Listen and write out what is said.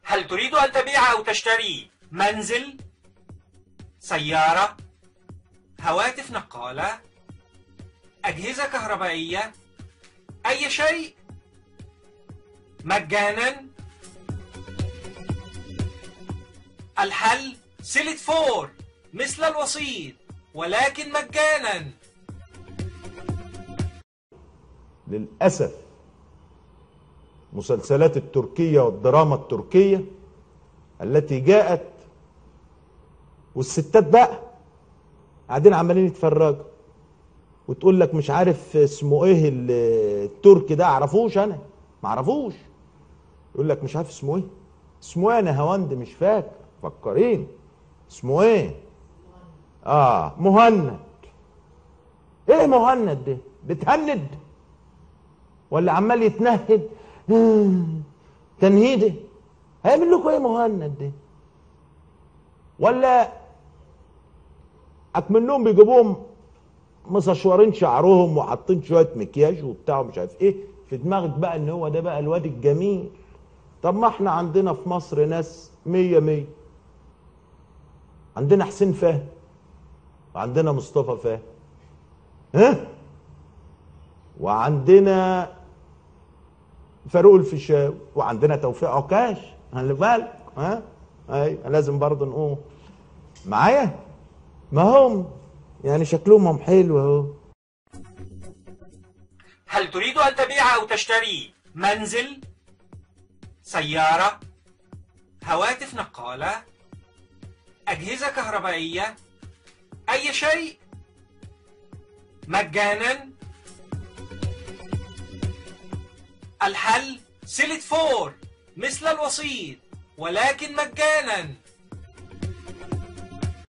هل تريد أن تبيع أو تشتري منزل، سيارة، هواتف نقالة، أجهزة كهربائية، أي شيء مجانا؟ الحل سلة 4 مثل الوسيط ولكن مجانا. للأسف مسلسلات التركية والدراما التركية التي جاءت والستات بقى قاعدين عمالين يتفرجوا وتقول لك مش عارف اسمه ايه التركي ده، اعرفوش انا، ما اعرفوش. يقول لك مش عارف اسمه ايه، اسمه ايه انا هوند مش فاكر، فكرين اسمه ايه؟ مهند. ايه مهند ده؟ بتهند ولا عمال يتنهد تنهيده؟ هيعمل لكم ايه مهند ده؟ ولا اكمنهم بيجيبوهم مستشورين شعرهم وحاطين شويه مكياج وبتاع ومش عارف ايه في دماغك بقى ان هو ده بقى الواد الجميل. طب ما احنا عندنا في مصر ناس 100 عندنا حسين فهمي وعندنا مصطفى فهمي وعندنا فاروق الفيشاوي وعندنا توفيق عكاش، خلي بالك. ايوه لازم برضه نقول معايا، ما هم يعني شكلهم حلو اهو. هل تريد أن تبيع أو تشتري منزل، سيارة، هواتف نقالة، أجهزة كهربائية، أي شيء مجانا؟ الحل سلة 4 مثل الوسيط ولكن مجانا.